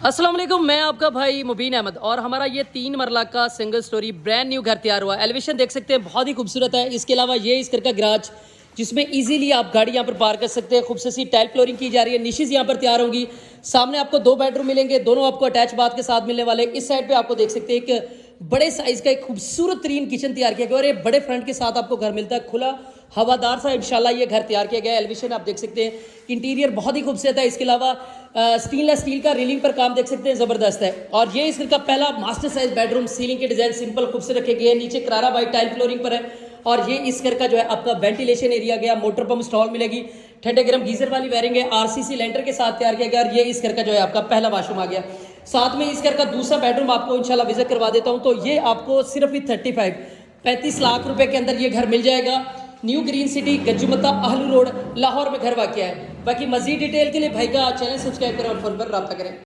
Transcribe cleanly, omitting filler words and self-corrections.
अस्सलाम वालेकुम, मैं आपका भाई मुबीन अहमद और हमारा ये 3 मरला का सिंगल स्टोरी ब्रांड न्यू घर तैयार हुआ। एलिवेशन देख सकते हैं, बहुत ही खूबसूरत है। इसके अलावा ये इस घर का गराज जिसमें इजीली आप गाड़ी यहाँ पर पार कर सकते हैं। खूबसूरत सी टाइल फ्लोरिंग की जा रही है, निशेज यहाँ पर तैयार होंगी। सामने आपको 2 बेडरूम मिलेंगे, दोनों आपको अटैच बाथ के साथ मिलने वाले। इस साइड पे आपको देख सकते हैं एक बड़े साइज का एक खूबसूरत तरीन किचन तैयार किया गया और ये बड़े फ्रंट के साथ आपको घर मिलता है, खुला हवादार सा इंशाल्लाह ये घर तैयार किया गया है। एलिवेशन आप देख सकते हैं, इंटीरियर बहुत ही खूबसूरत है। इसके अलावा स्टेनलेस स्टील का रेलिंग पर काम देख सकते हैं, ज़बरदस्त है। और ये इस घर का पहला मास्टर साइज बेडरूम, सीलिंग के डिजाइन सिंपल खूबसूरत रखे गए हैं, नीचे करारा वाइट टाइल फ्लोरिंग पर है। और ये इस घर का जो है आपका वेंटिलेशन एरिया गया, मोटर पंप स्टॉल मिलेगी, ठंडे गर्म गीजर वाली वायरिंग है, आरसीसी लेंटर के साथ तैयार किया गया। और ये इस घर का जो है आपका पहला वाशरूम आ गया। साथ में इस घर का दूसरा बेडरूम आपको इंशाल्लाह विजिट करवा देता हूँ। तो ये आपको सिर्फ ही 35 लाख रुपए के अंदर ये घर मिल जाएगा। New green city, गज्जुमता, आहलू road, Lahore में घर वाक़ है। बाकी मजीद डिटेल के लिए भाई का चैनल सब्सक्राइब करें और फोन पर रब्ता करें।